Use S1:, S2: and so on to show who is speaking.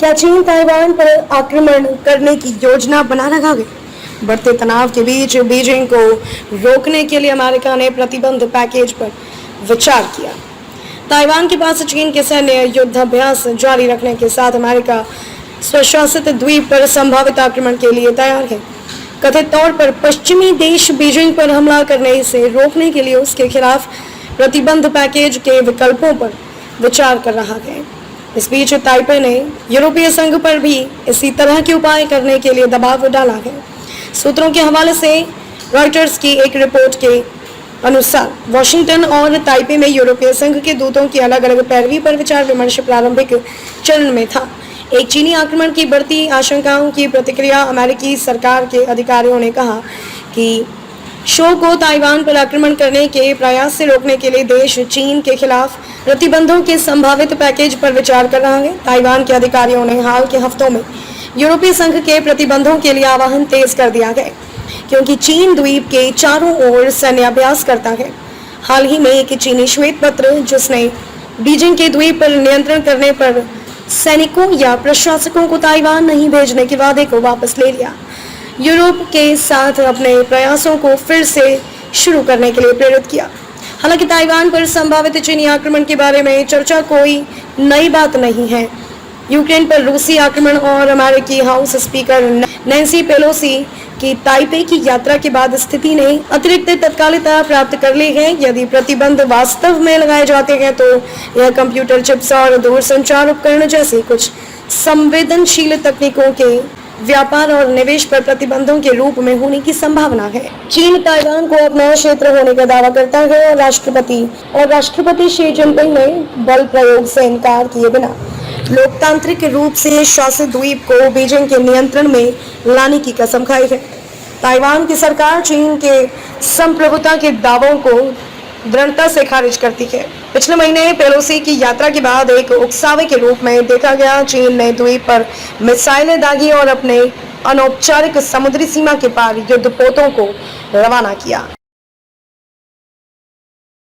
S1: क्या चीन ताइवान पर आक्रमण करने की योजना बना रखा है? बढ़ते तनाव के बीच बीजिंग को रोकने के लिए अमेरिका ने प्रतिबंध पैकेज पर विचार किया। ताइवान के पास चीन के सैन्य युद्धाभ्यास जारी रखने के साथ अमेरिका स्वशासित द्वीप पर संभावित आक्रमण के लिए तैयार है। कथित तौर पर पश्चिमी देश बीजिंग पर हमला करने से रोकने के लिए उसके खिलाफ प्रतिबंध पैकेज के विकल्पों पर विचार कर रहा है। इस बीच ताइपे ने यूरोपीय संघ पर भी इसी तरह के उपाय करने के लिए दबाव डाला है। सूत्रों के हवाले से रॉयटर्स की एक रिपोर्ट के अनुसार वॉशिंगटन और ताइपे में यूरोपीय संघ के दूतों की अलग अलग पैरवी पर विचार विमर्श प्रारंभिक चरण में था। एक चीनी आक्रमण की बढ़ती आशंकाओं की प्रतिक्रिया अमेरिकी सरकार के अधिकारियों ने कहा कि शो को ताइवान पर आक्रमण करने के प्रयास से रोकने के लिए देश चीन के खिलाफ प्रतिबंधों के संभावित पैकेज पर विचार कर रहा है। ताइवान के अधिकारियों ने हाल के हफ्तों में यूरोपीय संघ के प्रतिबंधों के लिए आह्वान तेज कर दिया है, क्योंकि चीन द्वीप के चारों ओर सैन्य अभ्यास करता है। हाल ही में एक चीनी श्वेत पत्र जिसने बीजिंग के द्वीप पर नियंत्रण करने पर सैनिकों या प्रशासकों को ताइवान नहीं भेजने के वादे को वापस ले लिया, यूरोप के साथ अपने प्रयासों को फिर से शुरू करने के लिए प्रेरित किया। हालांकि ताइवान पर संभावित चीनी आक्रमण के बारे में चर्चा कोई नई बात नहीं है। यूक्रेन पर रूसी आक्रमण और अमेरिकी हाउस स्पीकर नैन्सी पेलोसी की ताइपे की यात्रा के बाद स्थिति ने अतिरिक्त तत्कालिकता प्राप्त कर ली है। यदि प्रतिबंध वास्तव में लगाए जाते हैं तो यह कंप्यूटर चिप्स और दूरसंचार उपकरण जैसी कुछ संवेदनशील तकनीकों के व्यापार और निवेश पर प्रतिबंधों के रूप में होने की संभावना है। चीन ताइवान को अपना क्षेत्र होने का दावा करता है और राष्ट्रपति शी जिनपिंग ने बल प्रयोग से इनकार किए बिना लोकतांत्रिक रूप से शासित द्वीप को बीजिंग के नियंत्रण में लाने की कसम खाई है। ताइवान की सरकार चीन के संप्रभुता के दावों को दृढ़ता से खारिज करती है। पिछले महीने पेलोसी की यात्रा के बाद एक उकसावे के रूप में देखा गया, चीन ने द्वीप पर मिसाइलें दागी और अपने अनौपचारिक समुद्री सीमा के पार युद्धपोतों को रवाना किया।